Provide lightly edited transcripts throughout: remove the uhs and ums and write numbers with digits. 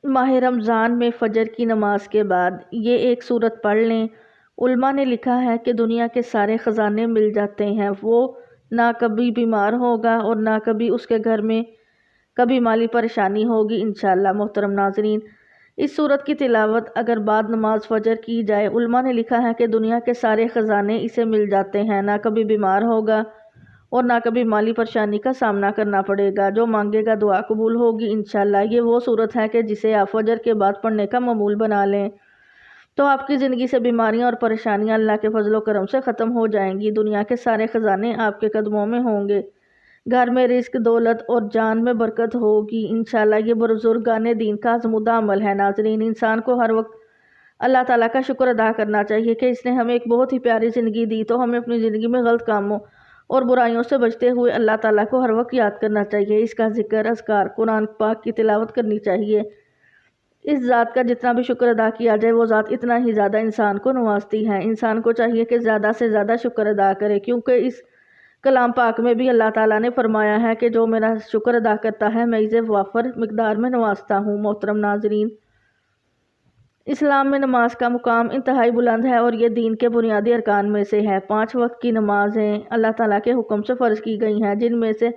ماہ رمضان میں فجر کی نماز کے بعد یہ ایک سورت پڑھ لیں۔ علماء نے لکھا ہے کہ دنیا کے سارے خزانے مل جاتے ہیں، وہ نہ کبھی بیمار ہوگا اور نہ کبھی اس کے گھر میں کبھی مالی پریشانی ہوگی انشاءاللہ۔ محترم ناظرین، اس سورت کی تلاوت اگر بعد نماز فجر کی جائے، علماء نے لکھا ہے کہ دنیا کے سارے خزانے اسے مل جاتے ہیں، نہ کبھی بیمار ہوگا اور نہ کبھی مالی پریشانی کا سامنا کرنا پڑے گا، جو مانگے گا دعا قبول ہوگی انشاءاللہ۔ یہ وہ سورت ہے کہ جسے آپ فجر کے بعد پڑھنے کا معمول بنا لیں تو آپ کی زندگی سے بیماریاں اور پریشانیاں اللہ کے فضل و کرم سے ختم ہو جائیں گی، دنیا کے سارے خزانے آپ کے قدموں میں ہوں گے، گھر میں رزق، دولت اور جان میں برکت ہوگی انشاءاللہ۔ یہ بزرگان دین کا آزمودہ عمل ہے۔ ناظرین، انسان کو ہر وقت اللہ تعالیٰ کا شکر ادا کرنا چاہیے کہ اس نے ہمیں ایک بہت ہی پیاری زندگی دی، تو ہمیں اپنی زندگی میں غلط کاموں اور برائیوں سے بچتے ہوئے اللہ تعالیٰ کو ہر وقت یاد کرنا چاہیے، اس کا ذکر، اذکار، قرآن پاک کی تلاوت کرنی چاہیے۔ اس ذات کا جتنا بھی شکر ادا کیا جائے، وہ ذات اتنا ہی زیادہ انسان کو نوازتی ہے۔ انسان کو چاہیے کہ زیادہ سے زیادہ شکر ادا کرے، کیونکہ اس کلام پاک میں بھی اللہ تعالیٰ نے فرمایا ہے کہ جو میرا شکر ادا کرتا ہے میں اسے وافر مقدار میں نوازتا ہوں۔ محترم ناظرین، اسلام میں نماز کا مقام انتہائی بلند ہے اور یہ دین کے بنیادی ارکان میں سے ہے۔ 5 وقت کی نمازیں اللہ تعالیٰ کے حکم سے فرض کی گئی ہیں، جن میں سے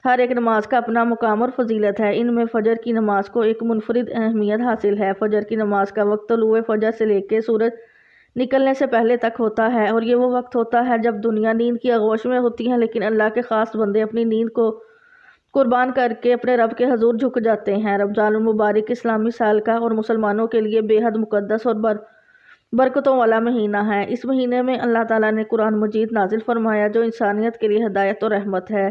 ہر ایک نماز کا اپنا مقام اور فضیلت ہے۔ ان میں فجر کی نماز کو ایک منفرد اہمیت حاصل ہے۔ فجر کی نماز کا وقت طلوع فجر سے لے کے سورج نکلنے سے پہلے تک ہوتا ہے، اور یہ وہ وقت ہوتا ہے جب دنیا نیند کی آغوش میں ہوتی ہے، لیکن اللہ کے خاص بندے اپنی نیند کو قربان کر کے اپنے رب کے حضور جھک جاتے ہیں۔ رمضان المبارک اسلامی سال کا اور مسلمانوں کے لیے بے حد مقدس اور برکتوں والا مہینہ ہے۔ اس مہینے میں اللہ تعالیٰ نے قرآن مجید نازل فرمایا جو انسانیت کے لیے ہدایت اور رحمت ہے۔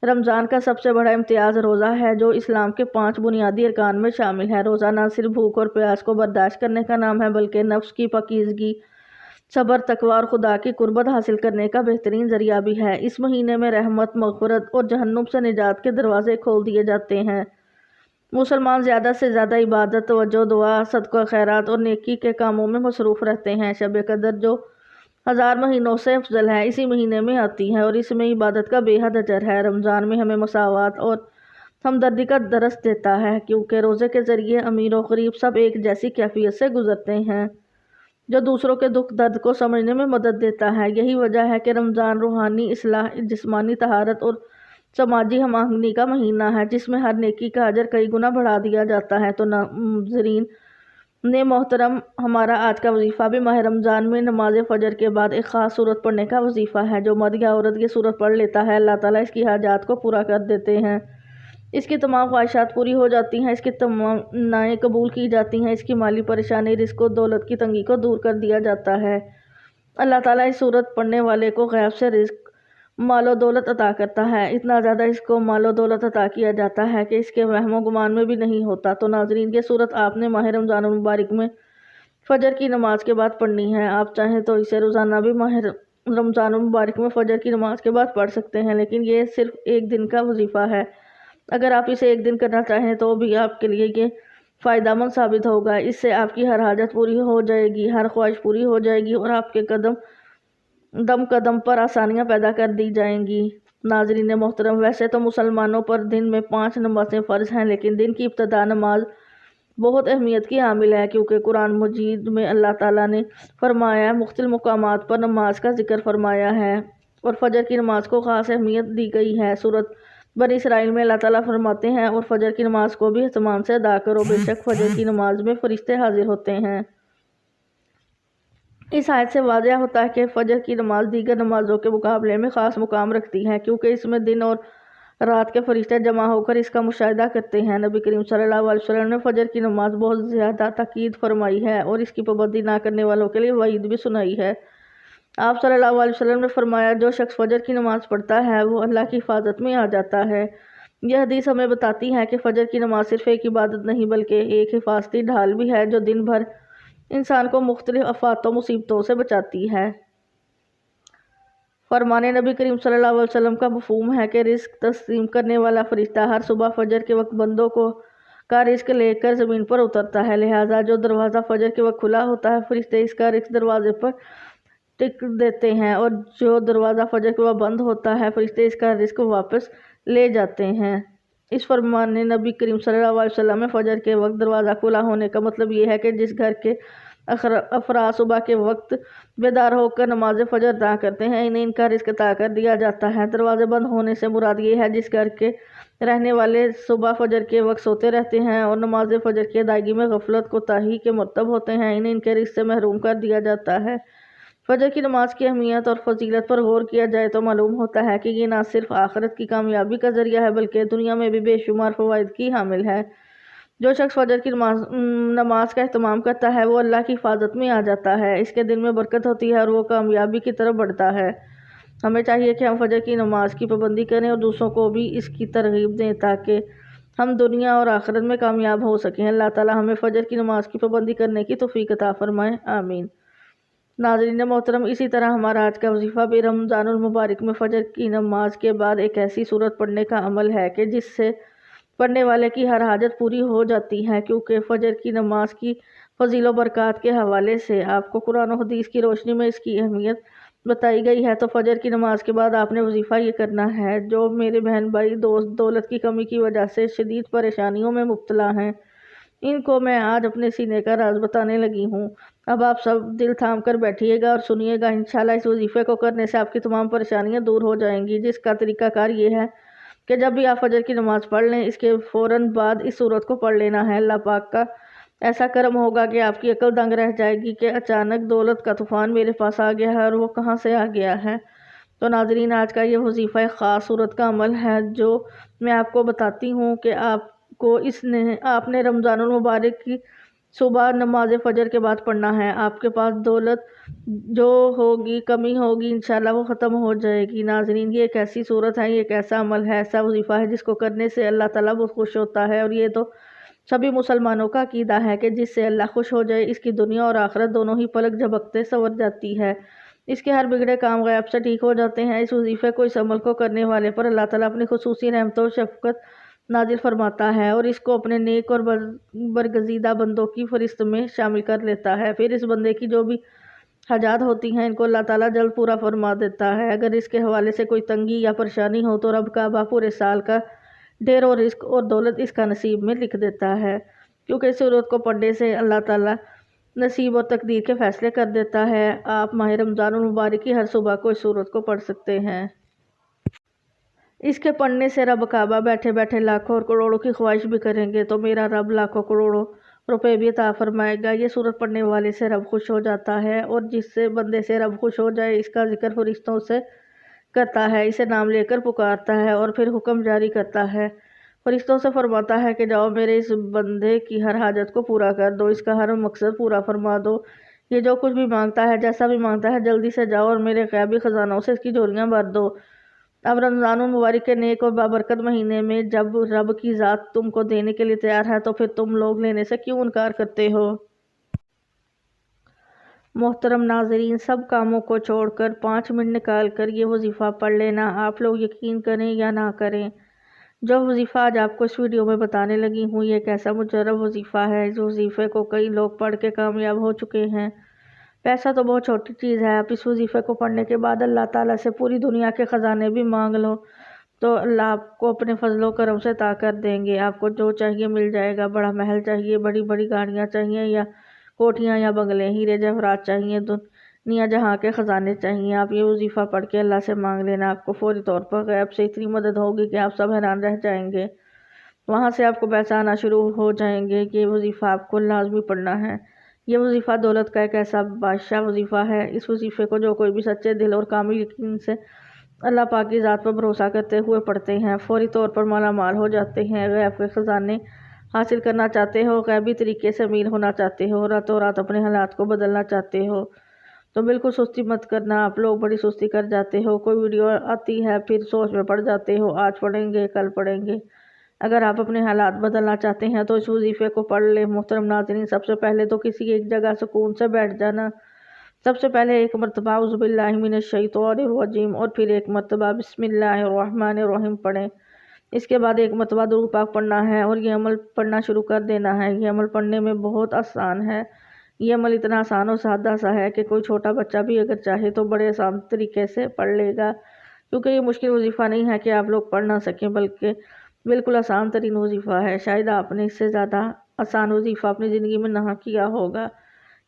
رمضان کا سب سے بڑا امتیاز روزہ ہے، جو اسلام کے 5 بنیادی ارکان میں شامل ہے۔ روزہ نہ صرف بھوک اور پیاس کو برداشت کرنے کا نام ہے، بلکہ نفس کی پاکیزگی، صبر، تقویٰ اور خدا کی قربت حاصل کرنے کا بہترین ذریعہ بھی ہے۔ اس مہینے میں رحمت، مغفرت اور جہنم سے نجات کے دروازے کھول دیے جاتے ہیں۔ مسلمان زیادہ سے زیادہ عبادت، توجہ، دعا، صدقہ خیرات اور نیکی کے کاموں میں مصروف رہتے ہیں۔ شب قدر جو 1000 مہینوں سے افضل ہے، اسی مہینے میں آتی ہے اور اس میں عبادت کا بے حد اجر ہے۔ رمضان میں ہمیں مساوات اور ہمدردی کا درس دیتا ہے، کیونکہ روزے کے ذریعے امیر و غریب سب ایک جیسی کیفیت سے گزرتے ہیں، جو دوسروں کے دکھ درد کو سمجھنے میں مدد دیتا ہے۔ یہی وجہ ہے کہ رمضان روحانی اصلاح، جسمانی طہارت اور سماجی ہم آہنگی کا مہینہ ہے، جس میں ہر نیکی کا اجر کئی گنا بڑھا دیا جاتا ہے۔ تو ناظرین نے محترم، ہمارا آج کا وظیفہ بھی ماہ رمضان میں نماز فجر کے بعد ایک خاص سورت پڑھنے کا وظیفہ ہے۔ جو مرد یا عورت یہ سورت پڑھ لیتا ہے، اللہ تعالیٰ اس کی حاجات کو پورا کر دیتے ہیں، اس کی تمام خواہشات پوری ہو جاتی ہیں، اس کی تمام تمنائیں قبول کی جاتی ہیں، اس کی مالی پریشانی، رزق و دولت کی تنگی کو دور کر دیا جاتا ہے۔ اللہ تعالیٰ اس سورت پڑھنے والے کو غیب سے رزق، مال و دولت عطا کرتا ہے۔ اتنا زیادہ اس کو مال و دولت عطا کیا جاتا ہے کہ اس کے وہم و گمان میں بھی نہیں ہوتا۔ تو ناظرین، یہ سورت آپ نے ماہ رمضان المبارک میں فجر کی نماز کے بعد پڑھنی ہے۔ آپ چاہیں تو اسے روزانہ بھی ماہ رمضان المبارک میں فجر کی نماز کے بعد پڑھ سکتے ہیں، لیکن یہ صرف ایک دن کا وظیفہ ہے۔ اگر آپ اسے ایک دن کرنا چاہیں تو بھی آپ کے لیے یہ فائدہ مند ثابت ہوگا۔ اس سے آپ کی ہر حاجت پوری ہو جائے گی، ہر خواہش پوری ہو جائے گی اور آپ کے قدم پر آسانیاں پیدا کر دی جائیں گی۔ ناظرین محترم، ویسے تو مسلمانوں پر دن میں 5 نمازیں فرض ہیں، لیکن دن کی ابتدا نماز بہت اہمیت کی حامل ہے، کیونکہ قرآن مجید میں اللہ تعالیٰ نے فرمایا، مختلف مقامات پر نماز کا ذکر فرمایا ہے اور فجر کی نماز کو خاص اہمیت دی گئی ہے۔ سورۃ بنی اسرائیل میں اللہ تعالیٰ فرماتے ہیں، اور فجر کی نماز کو بھی اہتمام سے ادا کرو، بے شک فجر کی نماز میں فرشتے حاضر ہوتے ہیں۔ اس آیت سے واضح ہوتا ہے کہ فجر کی نماز دیگر نمازوں کے مقابلے میں خاص مقام رکھتی ہے، کیونکہ اس میں دن اور رات کے فرشتے جمع ہو کر اس کا مشاہدہ کرتے ہیں۔ نبی کریم صلی اللہ علیہ وسلم نے فجر کی نماز بہت زیادہ تاکید فرمائی ہے اور اس کی پابندی نہ کرنے والوں کے لیے وعید بھی سنائی ہے۔ آپ صلی اللہ علیہ وسلم نے فرمایا، جو شخص فجر کی نماز پڑھتا ہے وہ اللہ کی حفاظت میں آ جاتا ہے۔ یہ حدیث ہمیں بتاتی ہے کہ فجر کی نماز صرف ایک عبادت نہیں بلکہ ایک حفاظتی ڈھال بھی ہے، جو دن بھر انسان کو مختلف آفات و مصیبتوں سے بچاتی ہے۔ فرمان نبی کریم صلی اللہ علیہ وسلم کا مفہوم ہے کہ رزق تقسیم کرنے والا فرشتہ ہر صبح فجر کے وقت بندوں کا رزق لے کر زمین پر اترتا ہے، لہٰذا جو دروازہ فجر کے وقت کھلا ہوتا ہے فرشتے اس کا رزق دروازے پر ٹک دیتے ہیں، اور جو دروازہ فجر کے وقت بند ہوتا ہے فرشتے اس کا رزق واپس لے جاتے ہیں۔ اس فرمان نے نبی کریم صلی اللہ علیہ وسلم میں فجر کے وقت دروازہ کھلا ہونے کا مطلب یہ ہے کہ جس گھر کے افراد صبح کے وقت بیدار ہو کر نماز فجر ادا کرتے ہیں انہیں ان کا رزق عطا کر دیا جاتا ہے۔ دروازے بند ہونے سے مراد یہ ہے جس گھر کے رہنے والے صبح فجر کے وقت سوتے رہتے ہیں اور نماز فجر کی ادائیگی میں غفلت کوتاہی کے مرتکب ہوتے ہیں، انہیں ان کے رزق سے محروم کر دیا جاتا ہے۔ فجر کی نماز کی اہمیت اور فضیلت پر غور کیا جائے تو معلوم ہوتا ہے کہ یہ نہ صرف آخرت کی کامیابی کا ذریعہ ہے بلکہ دنیا میں بھی بے شمار فوائد کی حامل ہے۔ جو شخص فجر کی نماز کا اہتمام کرتا ہے وہ اللہ کی حفاظت میں آ جاتا ہے، اس کے دل میں برکت ہوتی ہے اور وہ کامیابی کی طرف بڑھتا ہے۔ ہمیں چاہیے کہ ہم فجر کی نماز کی پابندی کریں اور دوسروں کو بھی اس کی ترغیب دیں تاکہ ہم دنیا اور آخرت میں کامیاب ہو سکیں۔ اللہ تعالی ہمیں فجر کی نماز کی پابندی کرنے کی توفیق عطا فرمائے، آمین۔ ناظرین محترم، اسی طرح ہمارا آج کا وظیفہ بھی رمضان المبارک میں فجر کی نماز کے بعد ایک ایسی سورت پڑھنے کا عمل ہے کہ جس سے پڑھنے والے کی ہر حاجت پوری ہو جاتی ہے، کیونکہ فجر کی نماز کی فضیل و برکات کے حوالے سے آپ کو قرآن و حدیث کی روشنی میں اس کی اہمیت بتائی گئی ہے۔ تو فجر کی نماز کے بعد آپ نے وظیفہ یہ کرنا ہے۔ جو میرے بہن بھائی دوست دولت کی کمی کی وجہ سے شدید پریشانیوں میں مبتلا ہیں، ان کو میں آج اپنے سینے کا راز بتانے لگی ہوں۔ اب آپ سب دل تھام کر بیٹھیے گا اور سنیے گا، انشاءاللہ اس وظیفے کو کرنے سے آپ کی تمام پریشانیاں دور ہو جائیں گی، جس کا طریقہ کار یہ ہے کہ جب بھی آپ فجر کی نماز پڑھ لیں اس کے فوراً بعد اس سورت کو پڑھ لینا ہے۔ اللہ پاک کا ایسا کرم ہوگا کہ آپ کی عقل دنگ رہ جائے گی کہ اچانک دولت کا طوفان میرے پاس آ گیا ہے اور وہ کہاں سے آ گیا ہے۔ تو ناظرین، آج کا یہ وظیفہ ایک خاص سورت کا عمل ہے جو میں آپ کو بتاتی ہوں کہ آپ نے رمضان المبارک کی صبح نماز فجر کے بعد پڑھنا ہے۔ آپ کے پاس دولت جو ہوگی، کمی ہوگی، انشاءاللہ وہ ختم ہو جائے گی۔ ناظرین، یہ ایک ایسی صورت ہے، یہ ایک ایسا عمل ہے، ایسا وظیفہ ہے جس کو کرنے سے اللہ تعالیٰ بہت خوش ہوتا ہے، اور یہ تو سبھی مسلمانوں کا عقیدہ ہے کہ جس سے اللہ خوش ہو جائے اس کی دنیا اور آخرت دونوں ہی پلک جھپکتے سنور جاتی ہے، اس کے ہر بگڑے کام غیب سے ٹھیک ہو جاتے ہیں۔ اس وظیفے کو، اس عمل کو کرنے والے پر اللہ تعالیٰ اپنی خصوصی رحمت و شفقت نازل فرماتا ہے اور اس کو اپنے نیک اور برگزیدہ بندوں کی فہرست میں شامل کر لیتا ہے۔ پھر اس بندے کی جو بھی حاجات ہوتی ہیں ان کو اللہ تعالیٰ جلد پورا فرما دیتا ہے۔ اگر اس کے حوالے سے کوئی تنگی یا پریشانی ہو تو رب کعبہ پورے سال کا ڈھیر و رزق اور دولت اس کا نصیب میں لکھ دیتا ہے، کیونکہ اس صورت کو پڑھنے سے اللہ تعالیٰ نصیب اور تقدیر کے فیصلے کر دیتا ہے۔ آپ ماہ رمضان المبارک کی ہر صبح کو اس صورت کو پڑھ سکتے ہیں۔ اس کے پڑھنے سے رب کعبہ بیٹھے بیٹھے لاکھوں اور کروڑوں کی خواہش بھی کریں گے تو میرا رب لاکھوں کروڑوں روپے بھی عطا فرمائے گا۔ یہ صورت پڑھنے والے سے رب خوش ہو جاتا ہے، اور جس سے بندے سے رب خوش ہو جائے اس کا ذکر فرشتوں سے کرتا ہے، اسے نام لے کر پکارتا ہے اور پھر حکم جاری کرتا ہے، فرشتوں سے فرماتا ہے کہ جاؤ میرے اس بندے کی ہر حاجت کو پورا کر دو، اس کا ہر مقصد پورا فرما دو، یہ جو کچھ بھی مانگتا ہے، جیسا بھی مانگتا ہے، جلدی سے جاؤ اور میرے غیبی خزانوں سے اس کی جھولیاں بھر دو۔ اب رمضان المبارک کے نیک اور بابرکت مہینے میں جب رب کی ذات تم کو دینے کے لیے تیار ہے تو پھر تم لوگ لینے سے کیوں انکار کرتے ہو؟ محترم ناظرین، سب کاموں کو چھوڑ کر 5 منٹ نکال کر یہ وظیفہ پڑھ لینا۔ آپ لوگ یقین کریں یا نہ کریں، جو وظیفہ آج آپ کو اس ویڈیو میں بتانے لگی ہوں یہ ایک ایسا مجرب وظیفہ ہے۔ اس وظیفے کو کئی لوگ پڑھ کے کامیاب ہو چکے ہیں۔ پیسہ تو بہت چھوٹی چیز ہے، آپ اس وظیفے کو پڑھنے کے بعد اللہ تعالیٰ سے پوری دنیا کے خزانے بھی مانگ لو تو اللہ آپ کو اپنے فضل و کرم سے عطا کر دیں گے۔ آپ کو جو چاہیے مل جائے گا، بڑا محل چاہیے، بڑی بڑی گاڑیاں چاہیے یا کوٹھیاں یا بنگلے، ہیرے جواہرات چاہیے، دنیا جہاں کے خزانے چاہیے، آپ یہ وظیفہ پڑھ کے اللہ سے مانگ لینا، آپ کو فوری طور پر غیب سے اتنی مدد ہوگی کہ آپ سب حیران رہ جائیں گے۔ وہاں سے آپ کو پیسہ آنا شروع ہو جائیں گے کہ یہ وظیفہ آپ کو لازمی پڑھنا ہے۔ یہ وظیفہ دولت کا ایک ایسا بادشاہ وظیفہ ہے، اس وظیفے کو جو کوئی بھی سچے دل اور کامل یقین سے اللہ پاک کی ذات پر بھروسہ کرتے ہوئے پڑھتے ہیں، فوری طور پر مالا مال ہو جاتے ہیں۔ غیب کے خزانے حاصل کرنا چاہتے ہو، غیبی طریقے سے امیر ہونا چاہتے ہو، راتوں رات اپنے حالات کو بدلنا چاہتے ہو تو بالکل سستی مت کرنا۔ آپ لوگ بڑی سستی کر جاتے ہو، کوئی ویڈیو آتی ہے پھر سوچ میں پڑ جاتے ہو، آج پڑھیں گے کل پڑھیں گے۔ اگر آپ اپنے حالات بدلنا چاہتے ہیں تو اس وظیفے کو پڑھ لیں۔ محترم ناظرین، سب سے پہلے تو کسی ایک جگہ سکون سے بیٹھ جانا، سب سے پہلے ایک مرتبہ اعوذ باللہ من الشیطان الرجیم اور پھر ایک مرتبہ بسم اللہ الرحمن الرحیم پڑھیں۔ اس کے بعد ایک مرتبہ درود پاک پڑھنا ہے اور یہ عمل پڑھنا شروع کر دینا ہے۔ یہ عمل پڑھنے میں بہت آسان ہے، یہ عمل اتنا آسان اور سادہ سا ہے کہ کوئی چھوٹا بچہ بھی اگر چاہے تو بڑے آسان طریقے سے پڑھ لے گا، کیونکہ یہ مشکل وظیفہ نہیں ہے کہ آپ لوگ پڑھ نہ سکیں، بلکہ بالکل آسان ترین وظیفہ ہے، شاید آپ نے اس سے زیادہ آسان وظیفہ اپنی زندگی میں نہ کیا ہوگا۔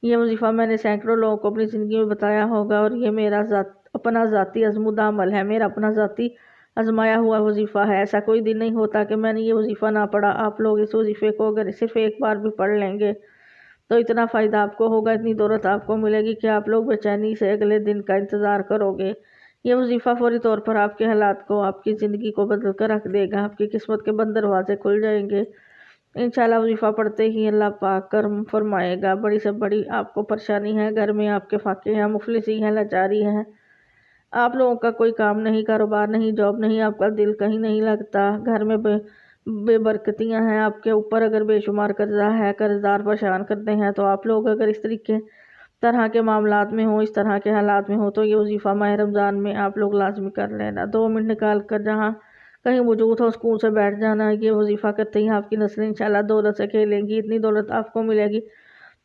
یہ وظیفہ میں نے سینکڑوں لوگوں کو اپنی زندگی میں بتایا ہوگا، اور یہ میرا اپنا ذاتی آزمودہ عمل ہے، میرا اپنا ذاتی آزمایا ہوا وظیفہ ہے۔ ایسا کوئی دن نہیں ہوتا کہ میں نے یہ وظیفہ نہ پڑھا۔ آپ لوگ اس وظیفے کو اگر صرف ایک بار بھی پڑھ لیں گے تو اتنا فائدہ آپ کو ہوگا، اتنی دولت آپ کو ملے گی کہ آپ لوگ بے چینی سے اگلے دن کا انتظار کرو گے۔ یہ وظیفہ فوری طور پر آپ کے حالات کو، آپ کی زندگی کو بدل کر رکھ دے گا، آپ کی قسمت کے بند دروازے کھل جائیں گے۔ انشاءاللہ وظیفہ پڑھتے ہی اللہ پاک کرم فرمائے گا۔ بڑی سے بڑی آپ کو پریشانی ہے، گھر میں آپ کے فاقے ہیں، مفلسی ہے، لاچاری ہے، آپ لوگوں کا کوئی کام نہیں، کاروبار نہیں، جاب نہیں، آپ کا دل کہیں نہیں لگتا، گھر میں بے برکتیاں ہیں، آپ کے اوپر اگر بے شمار قرضہ ہے، قرض دار پریشان کرتے ہیں، تو آپ لوگ اگر اس طرح کے معاملات میں ہوں، اس طرح کے حالات میں ہوں، تو یہ وظیفہ ماہ رمضان میں آپ لوگ لازمی کر لینا۔ 2 منٹ نکال کر جہاں کہیں موجود ہو سکون سے بیٹھ جانا۔ یہ وظیفہ کرتے ہی آپ کی نسلیں انشاءاللہ دولت سے کھیلیں گی، اتنی دولت آپ کو ملے گی،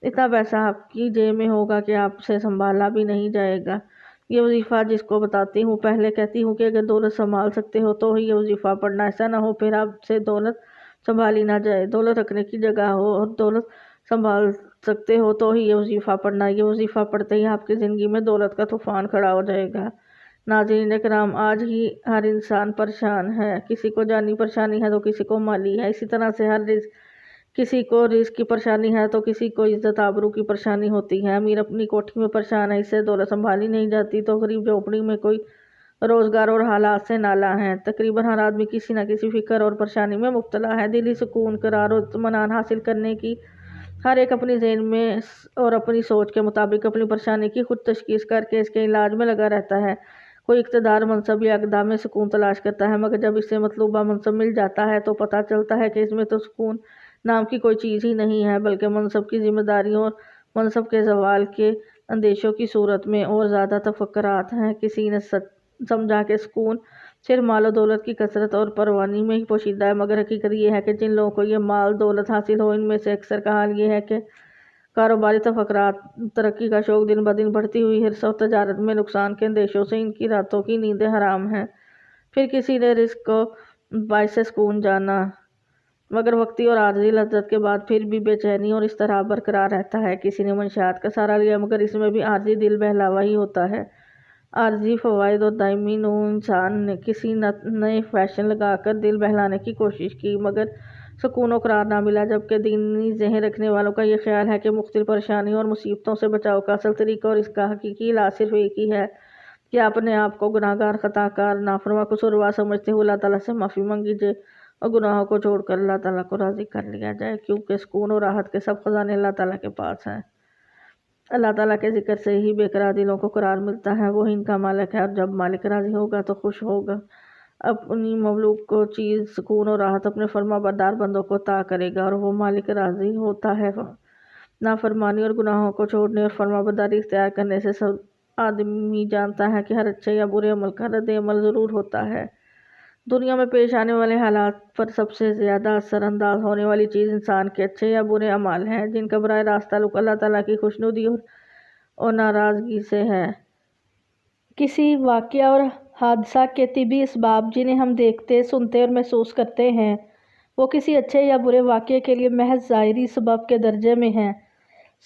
اتنا پیسہ آپ کی جیب میں ہوگا کہ آپ سے سنبھالا بھی نہیں جائے گا۔ یہ وظیفہ جس کو بتاتی ہوں، پہلے کہتی ہوں کہ اگر دولت سنبھال سکتے ہو تو ہی یہ وظیفہ پڑھنا، ایسا نہ ہو پھر آپ سے دولت سنبھالی نہ جائے، دولت رکھنے کی جگہ ہو اور دولت سنبھال سکتے ہو تو ہی یہ وظیفہ پڑھنا۔ یہ وظیفہ پڑھتے ہی آپ کی زندگی میں دولت کا طوفان کھڑا ہو جائے گا۔ ناظرین اکرام، آج ہی ہر انسان پریشان ہے، کسی کو جانی پریشانی ہے تو کسی کو مالی ہے، اسی طرح سے کسی کو رزق کی پریشانی ہے تو کسی کو عزت آبرو کی پریشانی ہوتی ہے۔ امیر اپنی کوٹھی میں پریشان ہے، اس سے دولت سنبھالی نہیں جاتی، تو غریب جھونپڑی میں کوئی روزگار اور حالات سے نالا ہے۔ تقریباً ہر آدمی کسی نہ کسی فکر اور پریشانی میں مبتلا ہے۔ دلی سکون، قرار اور اطمینان حاصل کرنے کی ہر ایک اپنی ذہن میں اور اپنی سوچ کے مطابق اپنی پریشانی کی خود تشخیص کر کے اس کے علاج میں لگا رہتا ہے۔ کوئی اقتدار، منصب یا اقدام میں سکون تلاش کرتا ہے، مگر جب اسے مطلوبہ منصب مل جاتا ہے تو پتہ چلتا ہے کہ اس میں تو سکون نام کی کوئی چیز ہی نہیں ہے، بلکہ منصب کی ذمہ داریوں اور منصب کے زوال کے اندیشوں کی صورت میں اور زیادہ تفکرات ہیں۔ کسی نے سمجھا کہ سکون صرف مال و دولت کی کثرت اور فراوانی میں ہی پوشیدہ ہے، مگر حقیقت یہ ہے کہ جن لوگوں کو یہ مال دولت حاصل ہو، ان میں سے اکثر کا حال یہ ہے کہ کاروباری تفکرات، ترقی کا شوق، دن بدن بڑھتی ہوئی حرص اور تجارت میں نقصان کے اندیشوں سے ان کی راتوں کی نیندیں حرام ہیں۔ پھر کسی نے رزق کو باعث سکون جانا، مگر وقتی اور عارضی لذت کے بعد پھر بھی بے چینی اور اضطراب برقرار رہتا ہے۔ کسی نے منشیات کا سہارا لیا، مگر اس میں بھی عارضی دل بہلاوا ہی ہوتا ہے، عارضی فوائد اور دائمی نو۔ انسان نے کسی نئے فیشن لگا کر دل بہلانے کی کوشش کی، مگر سکون و قرار نہ ملا، جبکہ دینی ذہن رکھنے والوں کا یہ خیال ہے کہ مختلف پریشانیوں اور مصیبتوں سے بچاؤ کا اصل طریقہ اور اس کا حقیقی علاج صرف ایک ہی ہے کہ اپنے آپ کو گناہ گار، خطا کار، نافرما، قصوروار سمجھتے ہوئے اللہ تعالیٰ سے معافی مانگی جائے اور گناہوں کو چھوڑ کر اللہ تعالیٰ کو راضی کر لیا جائے، کیونکہ سکون اور راحت کے سب خزانے اللہ تعالیٰ کے پاس ہیں۔ اللہ تعالیٰ کے ذکر سے ہی بے قرار دلوں کو قرار ملتا ہے، وہی ان کا مالک ہے، اور جب مالک راضی ہوگا تو خوش ہوگا، اپنی مملوک کو چیز سکون اور راحت اپنے فرما بردار بندوں کو عطا کرے گا، اور وہ مالک راضی ہوتا ہے۔ نافرمانی اور گناہوں کو چھوڑنے اور فرما برداری اختیار کرنے سے سب آدمی جانتا ہے کہ ہر اچھے یا برے عمل کا رد عمل ضرور ہوتا ہے۔ دنیا میں پیش آنے والے حالات پر سب سے زیادہ اثر انداز ہونے والی چیز انسان کے اچھے یا برے اعمال ہیں، جن کا براہ راست تعلق اللہ تعالیٰ کی خوشنودی اور ناراضگی سے ہے۔ کسی واقعہ اور حادثہ کے طبعی اسباب جنہیں ہم دیکھتے، سنتے اور محسوس کرتے ہیں، وہ کسی اچھے یا برے واقعے کے لیے محض ظاہری سبب کے درجے میں ہیں۔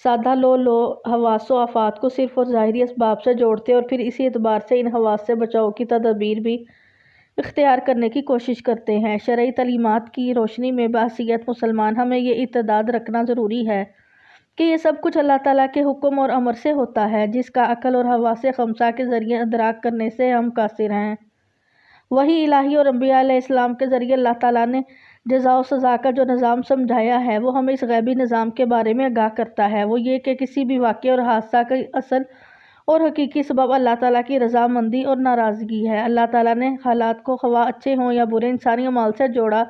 سادہ لوگ حواس و آفات کو صرف اور ظاہری اسباب سے جوڑتے اور پھر اسی اعتبار سے ان حواس سے بچاؤ کی تدابیر بھی اختیار کرنے کی کوشش کرتے ہیں۔ شرعی تعلیمات کی روشنی میں بحیثیت مسلمان ہمیں یہ اعتقاد رکھنا ضروری ہے کہ یہ سب کچھ اللہ تعالیٰ کے حکم اور امر سے ہوتا ہے، جس کا عقل اور حواس خمسہ کے ذریعے ادراک کرنے سے ہم قاصر ہیں۔ وحی الہی اور انبیاء علیہ السلام کے ذریعے اللہ تعالیٰ نے جزا و سزا کا جو نظام سمجھایا ہے، وہ ہمیں اس غیبی نظام کے بارے میں آگاہ کرتا ہے۔ وہ یہ کہ کسی بھی واقعے اور حادثہ کا اصل اور حقیقی سبب اللہ تعالیٰ کی رضامندی اور ناراضگی ہے۔ اللہ تعالیٰ نے حالات کو خواہ اچھے ہوں یا برے انسانی اعمال سے جوڑا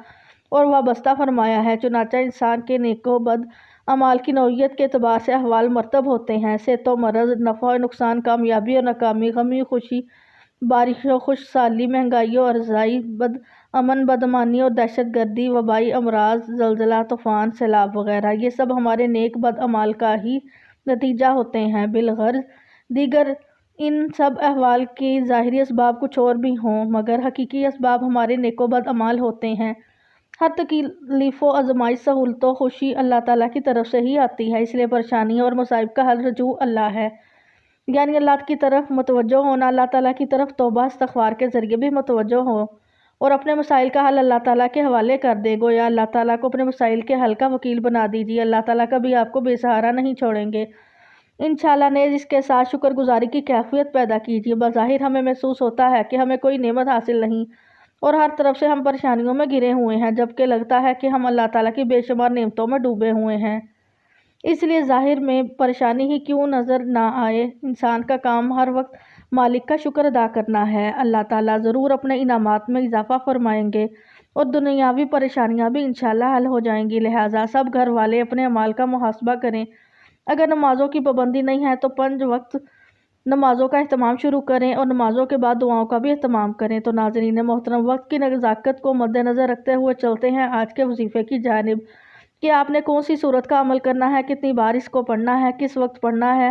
اور وابستہ فرمایا ہے، چنانچہ انسان کے نیک و بد اعمال کی نوعیت کے اعتبار سے احوال مرتب ہوتے ہیں۔ صحت و مرض، نفع و نقصان، کامیابی اور ناکامی، غمی و خوشی، بارش و خشک سالی، مہنگائی و ارزائی، امن بدامنی اور دہشت گردی، وبائی امراض، زلزلہ، طوفان، سیلاب وغیرہ، یہ سب ہمارے نیک بد اعمال کا ہی نتیجہ ہوتے ہیں۔ بالغرض دیگر ان سب احوال کے ظاہری اسباب کچھ اور بھی ہوں، مگر حقیقی اسباب ہمارے نیک و بد اعمال ہوتے ہیں۔ ہر تکلیف و آزمائش سہولت و خوشی اللہ تعالیٰ کی طرف سے ہی آتی ہے، اس لیے پریشانیوں اور مصائب کا حل رجوع اللہ ہے، یعنی اللہ کی طرف متوجہ ہونا، اللہ تعالیٰ کی طرف توبہ استغفار کے ذریعے بھی متوجہ ہو اور اپنے مسائل کا حل اللہ تعالیٰ کے حوالے کر دے، گویا اللہ تعالیٰ کو اپنے مسائل کے حل کا وکیل بنا دیجیے، اللہ تعالیٰ کبھی آپ کو بے سہارا نہیں چھوڑیں گے۔ انشاءاللہ نیز اس کے ساتھ شکر گزاری کی کیفیت پیدا کیجیے۔ بظاہر ہمیں محسوس ہوتا ہے کہ ہمیں کوئی نعمت حاصل نہیں اور ہر طرف سے ہم پریشانیوں میں گھرے ہوئے ہیں، جبکہ لگتا ہے کہ ہم اللہ تعالیٰ کی بے شمار نعمتوں میں ڈوبے ہوئے ہیں۔ اس لیے ظاہر میں پریشانی ہی کیوں نظر نہ آئے، انسان کا کام ہر وقت مالک کا شکر ادا کرنا ہے۔ اللہ تعالیٰ ضرور اپنے انعامات میں اضافہ فرمائیں گے اور دنیاوی پریشانیاں بھی انشاءاللہ حل ہو جائیں گی۔ لہٰذا سب گھر والے اپنے اعمال کا محاسبہ کریں۔ اگر نمازوں کی پابندی نہیں ہے تو 5 وقت نمازوں کا اہتمام شروع کریں اور نمازوں کے بعد دعاؤں کا بھی اہتمام کریں۔ تو ناظرین محترم، وقت کی نزاکت کو مد نظر رکھتے ہوئے چلتے ہیں آج کے وظیفے کی جانب کہ آپ نے کون سی صورت کا عمل کرنا ہے، کتنی بار اس کو پڑھنا ہے، کس وقت پڑھنا ہے۔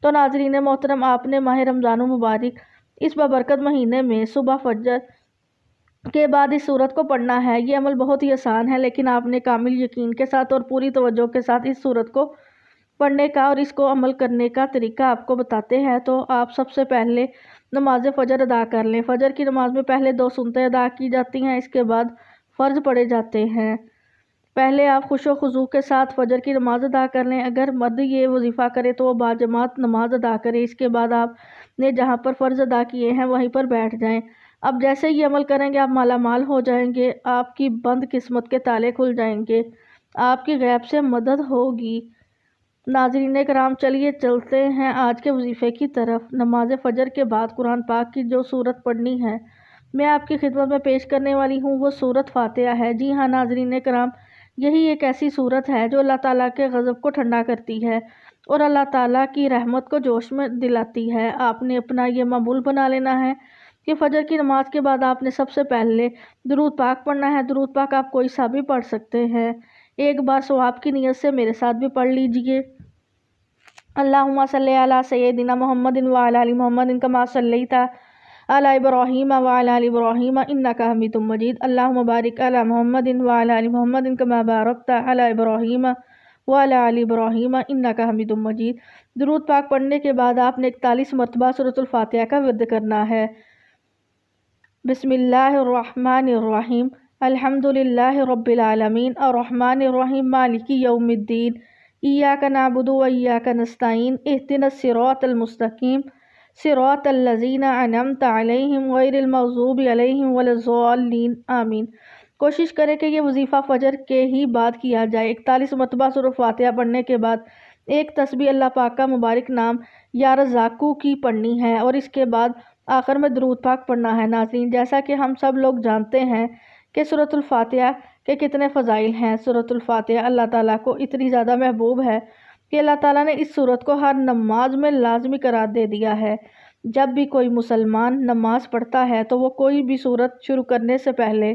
تو ناظرین محترم، آپ نے ماہ رمضان المبارک اس بابرکت مہینے میں صبح فجر کے بعد اس صورت کو پڑھنا ہے۔ یہ عمل بہت ہی آسان ہے، لیکن آپ نے کامل یقین کے ساتھ اور پوری توجہ کے ساتھ اس صورت کو پڑھنے کا اور اس کو عمل کرنے کا طریقہ آپ کو بتاتے ہیں۔ تو آپ سب سے پہلے نماز فجر ادا کر لیں۔ فجر کی نماز میں پہلے 2 سنتیں ادا کی جاتی ہیں، اس کے بعد فرض پڑھے جاتے ہیں۔ پہلے آپ خوش و خضوع کے ساتھ فجر کی نماز ادا کر لیں۔ اگر مرد یہ وظیفہ کرے تو وہ باجماعت نماز ادا کرے۔ اس کے بعد آپ نے جہاں پر فرض ادا کیے ہیں وہیں پر بیٹھ جائیں۔ اب جیسے یہ عمل کریں گے آپ مالا مال ہو جائیں گے، آپ کی بند قسمت کے تالے کھل جائیں گے، آپ کی غیب سے مدد ہوگی۔ ناظرین کرام، چلیے چلتے ہیں آج کے وظیفے کی طرف۔ نماز فجر کے بعد قرآن پاک کی جو سورت پڑھنی ہے میں آپ کی خدمت میں پیش کرنے والی ہوں وہ سورت فاتحہ ہے۔ جی ہاں ناظرین کرام، یہی ایک ایسی سورت ہے جو اللہ تعالیٰ کے غضب کو ٹھنڈا کرتی ہے اور اللہ تعالیٰ کی رحمت کو جوش میں دلاتی ہے۔ آپ نے اپنا یہ معمول بنا لینا ہے کہ فجر کی نماز کے بعد آپ نے سب سے پہلے درود پاک پڑھنا ہے۔ درود پاک آپ کوئی سا بھی پڑھ سکتے ہیں، ایک بار ثواب کی نیت سے میرے ساتھ بھی پڑھ لیجئے۔ اللہم صلی علی سیدنا محمد وعلی آل محمد کما صلیت علی ابراہیم وعلی آل ابراہیم انک حمید مجید۔ اللہم بارک علی محمد وعلی آل محمد کما بارکت علی ابراہیم وعلی آل ابراہیم انک حمید مجید۔ درود پاک پڑھنے کے بعد آپ نے 41 مرتبہ سورۃ الفاتحہ کا ورد کرنا ہے۔ بسم اللہ الرحمن الرحیم، الحمد للہ رب العالمین، الرحمن الرحیم، مالک یوم الدین، ایاک نعبد و ایاک نستعین، اہدنا الصراط المستقیم، صراط الذین انعمت علیہم غیر المغضوب علیہم ولا الضالین، آمین۔ کوشش کریں کہ یہ وظیفہ فجر کے ہی بعد کیا جائے۔ 41 مرتبہ سورۃ فاتحہ پڑھنے کے بعد ایک تسبیح اللہ پاک کا مبارک نام یا رزاقو کی پڑھنی ہے اور اس کے بعد آخر میں درود پاک پڑھنا ہے۔ ناظرین، جیسا کہ ہم سب لوگ جانتے ہیں کہ سورۃ الفاتحہ کے کتنے فضائل ہیں۔ سورۃ الفاتحہ اللہ تعالیٰ کو اتنی زیادہ محبوب ہے کہ اللہ تعالیٰ نے اس سورت کو ہر نماز میں لازمی قرار دے دیا ہے۔ جب بھی کوئی مسلمان نماز پڑھتا ہے تو وہ کوئی بھی سورت شروع کرنے سے پہلے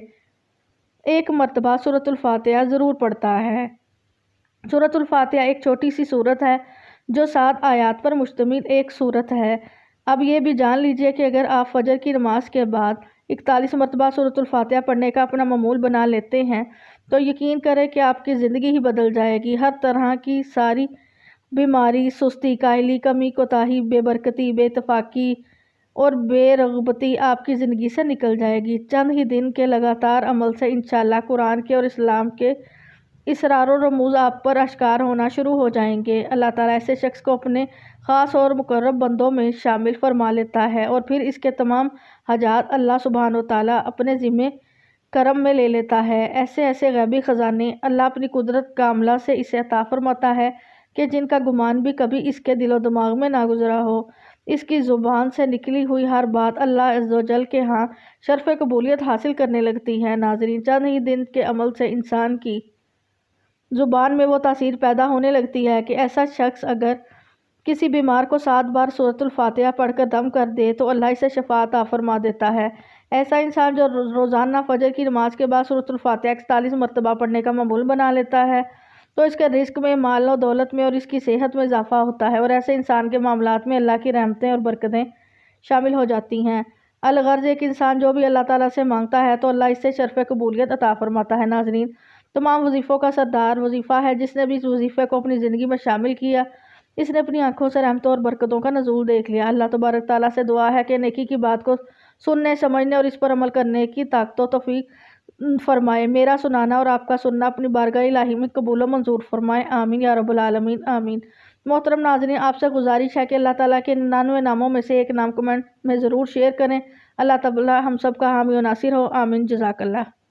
ایک مرتبہ سورۃ الفاتحہ ضرور پڑھتا ہے۔ سورۃ الفاتحہ ایک چھوٹی سی سورت ہے جو 7 آیات پر مشتمل ایک سورت ہے۔ اب یہ بھی جان لیجئے کہ اگر آپ فجر کی نماز کے بعد 41 مرتبہ سورۃ الفاتحہ پڑھنے کا اپنا معمول بنا لیتے ہیں تو یقین کریں کہ آپ کی زندگی ہی بدل جائے گی۔ ہر طرح کی ساری بیماری، سستی، کاہلی، کمی کوتاہی، بے برکتی، بے اتفاقی اور بے رغبتی آپ کی زندگی سے نکل جائے گی۔ چند ہی دن کے لگاتار عمل سے انشاءاللہ قرآن کے اور اسلام کے اسرار و رموز آپ پر اشکار ہونا شروع ہو جائیں گے۔ اللہ تعالیٰ ایسے شخص کو اپنے خاص اور مقرب بندوں میں شامل فرما لیتا ہے اور پھر اس کے تمام حاجات اللہ سبحانہ و تعالیٰ اپنے ذمہ کرم میں لے لیتا ہے۔ ایسے غیبی خزانے اللہ اپنی قدرت کاملہ سے اسے عطا فرماتا ہے کہ جن کا گمان بھی کبھی اس کے دل و دماغ میں نہ گزرا ہو۔ اس کی زبان سے نکلی ہوئی ہر بات اللہ عز و جل کے ہاں شرف قبولیت حاصل کرنے لگتی ہے۔ ناظرین، چند ہی دن کے عمل سے انسان کی زبان میں وہ تاثیر پیدا ہونے لگتی ہے کہ ایسا شخص اگر کسی بیمار کو 7 بار سورۃ الفاتحہ پڑھ کر دم کر دے تو اللہ اسے شفا عطا فرما دیتا ہے۔ ایسا انسان جو روزانہ فجر کی نماز کے بعد سورۃ الفاتحہ 41 مرتبہ پڑھنے کا معمول بنا لیتا ہے تو اس کے رزق میں، مال و دولت میں اور اس کی صحت میں اضافہ ہوتا ہے اور ایسے انسان کے معاملات میں اللہ کی رحمتیں اور برکتیں شامل ہو جاتی ہیں۔ الغرض ایک انسان جو بھی اللہ تعالیٰ سے مانگتا ہے تو اللہ اس سے شرف قبولیت عطا فرماتا ہے۔ ناظرین، تمام وظیفوں کا سردار وظیفہ ہے جس نے بھی اس وظیفے کو اپنی زندگی میں شامل کیا، اس نے اپنی آنکھوں سے رحمتوں اور برکتوں کا نزول دیکھ لیا۔ اللہ تبارک تعالیٰ سے دعا ہے کہ نیکی کی بات کو سننے، سمجھنے اور اس پر عمل کرنے کی طاقت و توفیق فرمائے۔ میرا سنانا اور آپ کا سننا اپنی بارگاہ الہی میں قبول و منظور فرمائے، آمین یا رب العالمین، آمین۔ محترم ناظرین، آپ سے گزارش ہے کہ اللہ تعالیٰ کے 99 ناموں میں سے ایک نام کمنٹ میں ضرور شیئر کریں۔ اللہ تعالیٰ ہم سب کا حامی و ناصر ہو، آمین۔ جزاک اللہ۔